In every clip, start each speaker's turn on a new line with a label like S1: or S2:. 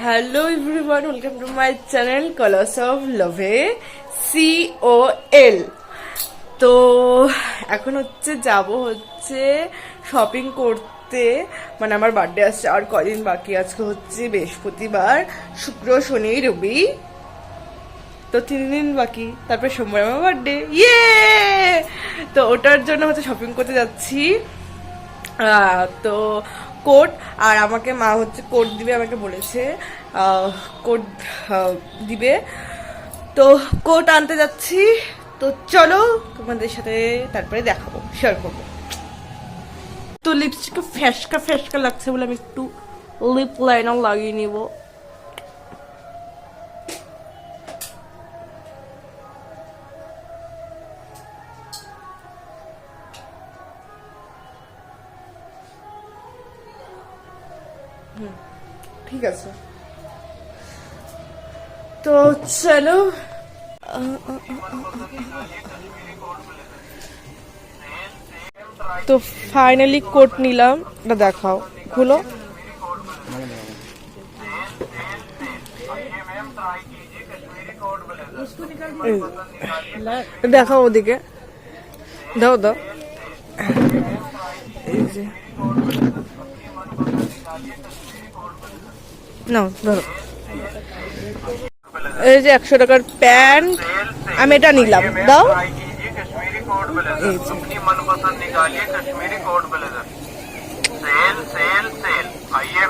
S1: Hello everyone, welcome to my channel colours of লাভে COL। তো এখন যাব শপিং করতে, মানে আমার বার্থডে আসছে আর কদিন বাকি। আজকে হচ্ছে বৃহস্পতিবার, শুক্র, শনি, রবি, তো 3 দিন বাকি, তারপর সোমবার আমার বার্থডে। তো ওটার জন্য শপিং করতে যাচ্ছি। তো কোট, আর আমাকে মা কোট দিবে, আমাকে বলেছে কোট দিবে। তো কোট আনতে যাচ্ছি। তো চলো তোমাদের সাথে তারপরে দেখাবো, শেয়ার করবো। তো লিপস্টিকটা ফ্যাসকা ফ্যাসকা লাগছে বলে আমি একটু লিপ লাইনার লাগিয়ে নিব। ঠিক আছে, তো চলো। তো ফাইনালি কোট নিলাম, এটা দেখাও, খুলো। দেখাও ওদিকে, দাও দাও। এই যে নাও ধরো, এই যে 100 টাকার প্যান্ট, আমি এটা নিলাম, দাও।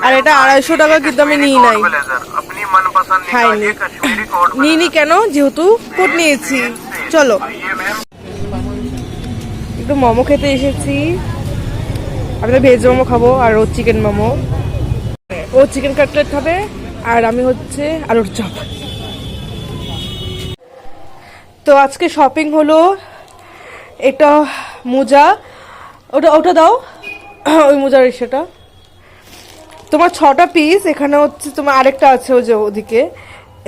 S1: আর এটা 250 টাকা, কিন্তু আমি নিই নাই, খাইনি, নিইনি কেন, যেহেতু কোট নিয়েছি। চলো, একটু মোমো খেতে এসেছি। আমি তো ভেজ মোমো খাবো, আর ও চিকেন মোমো, ও চিকেন কাটলেট খাবে, আর আমি আলুর চপ। তো আজকে শপিং হলো, এটা মোজা, ওটা দাও, ওই মোজার সেটা তোমার 6টা পিস। এখানে তোমার আরেকটা আছে ওই যে ওদিকে,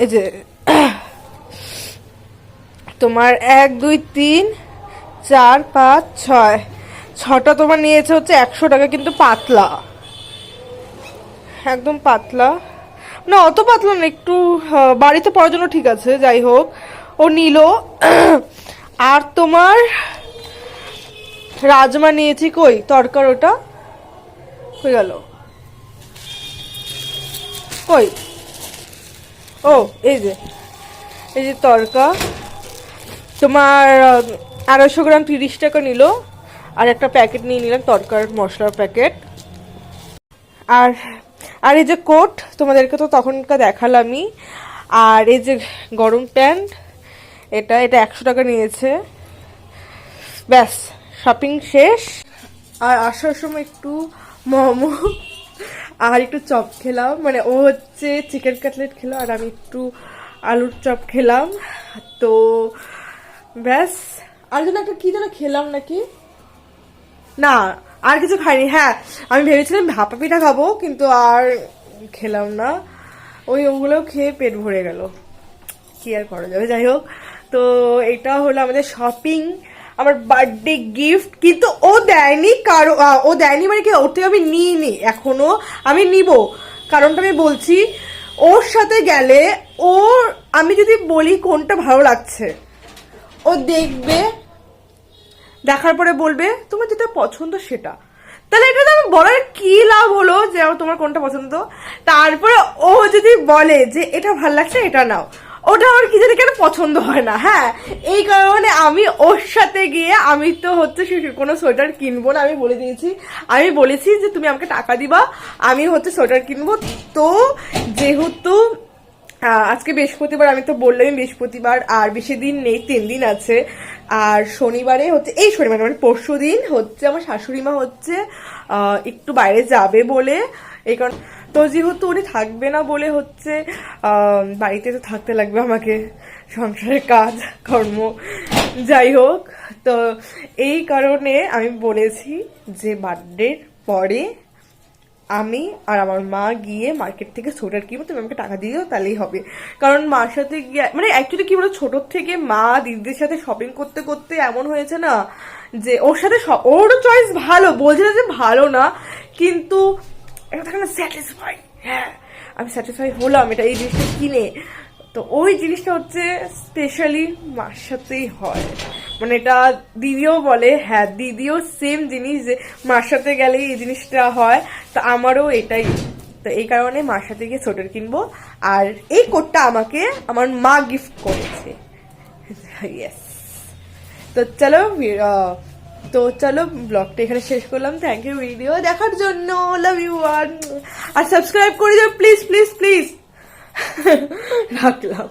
S1: এই যে তোমার 1 2 3 4 5 6, 6টা তোমার নিয়েছে 100 টাকা, কিন্তু পাতলা, একদম পাতলা না, অত পাতলা না, একটু বাড়িতে পড়ার জন্য ঠিক আছে। যাই হোক, ও নিল। আর তোমার রাজমা নিয়েছি, কই তরকার, ওটা কই গেল, কই, ও এই যে তরকা, তোমার 250 গ্রাম 30 টাকা নিল। আর একটা প্যাকেট নিয়ে নিলাম, তরকার মশলার প্যাকেট। আর আর এই যে কোট, তোমাদেরকে তো তখনকার দেখালামই। আর এই যে গরম প্যান্ট, এটা 100 টাকা নিয়েছে। ব্যাস, শপিং শেষ। আর আসার সময় একটু মোমো আর একটু চপ খেলাম, মানে ও চিকেন কাটলেট খেলো, আর আমি একটু আলুর চপ খেলাম। তো ব্যাস, আর যেন একটা কি যেন খেলাম নাকি, না আর কিছু খাইনি। হ্যাঁ, আমি ভেবেছিলাম ভাপা পিঠা খাবো, কিন্তু আর খেলাম না। ওগুলো খেয়ে পেট ভরে গেল, কি আর করা যাবে। যাই হোক, তো এটা হলো আমাদের শপিং, আমার বার্থডে গিফট। কিন্তু ও দেয়নি, ও দেয়নি মানে কি, ওর থেকে আমি নিইনি এখনো, আমি নিব। কারণটা আমি বলছি, ওর সাথে গেলে আমি যদি বলি কোনটা ভালো লাগছে, ও দেখবে, দেখার পরে বলবে তোমার যেটা পছন্দ সেটা। তাহলে এটা তো আমার বলার কি লাভ হলো যে তোমার কোনটা পছন্দ। তারপরে ও যদি বলে যে এটা ভাল লাগছে, এটা নাও, ওটা আমার কি জানি কেন পছন্দ হয় না। হ্যাঁ, এই কারণে আমি ওর সাথে গিয়ে, আমি তো কোনো সোয়েটার কিনবো না, আমি বলে দিয়েছি। আমি বলেছি যে তুমি আমাকে টাকা দিবা, আমি সোয়েটার কিনবো। তো যেহেতু আজকে বৃহস্পতিবার, আমি তো বললাম বৃহস্পতিবার, আর বেশি দিন নেই, 3 দিন আছে। আর শনিবারে এই শনিবার মানে পরশু দিন আমার শাশুড়ি মা একটু বাইরে যাবে বলে, এই কারণ। তো যেহেতু উনি থাকবে না বলে বাড়িতে তো থাকতে লাগবে আমাকে, সংসারের কাজ কর্ম। যাই হোক, তো এই কারণে আমি বলেছি যে বার্থডের পরে আমি আর আমার মা গিয়ে মার্কেট থেকে সোয়েটার কিনবো, তুমি আমাকে টাকা দিও, তাহলেই হবে। কারণ মার সাথে গিয়ে, মানে অ্যাকচুয়ালি কি বলো, ছোটোর থেকে মা দিদিদের সাথে শপিং করতে করতে এমন হয়েছে না, যে ওর সাথে ওরও চয়েস ভালো, বলছে না যে ভালো না, কিন্তু একটা থাকে না স্যাটিসফাই। হ্যাঁ, আমি স্যাটিসফাই হলাম এটা এই জিনিসটা কিনে। তো ওই জিনিসটা হচ্ছে স্পেশালি মার সাথেই হয়, মানে এটা দিদিও বলে, হ্যাঁ দিদিও সেম জিনিস যে মার সাথে গেলেই এই জিনিসটা হয়। তো আমারও এটাই, তো এই কারণে মার সাথে গিয়ে সোয়েটার কিনবো। আর এই কোটটা আমাকে আমার মা গিফট করেছে। ইয়েস। তো চলো ব্লগটা এখানে শেষ করলাম। থ্যাংক ইউ ভিডিও দেখার জন্য, লাভ ইউ। আর সাবস্ক্রাইব করে যাও প্লিজ প্লিজ প্লিজ। রাখলাম।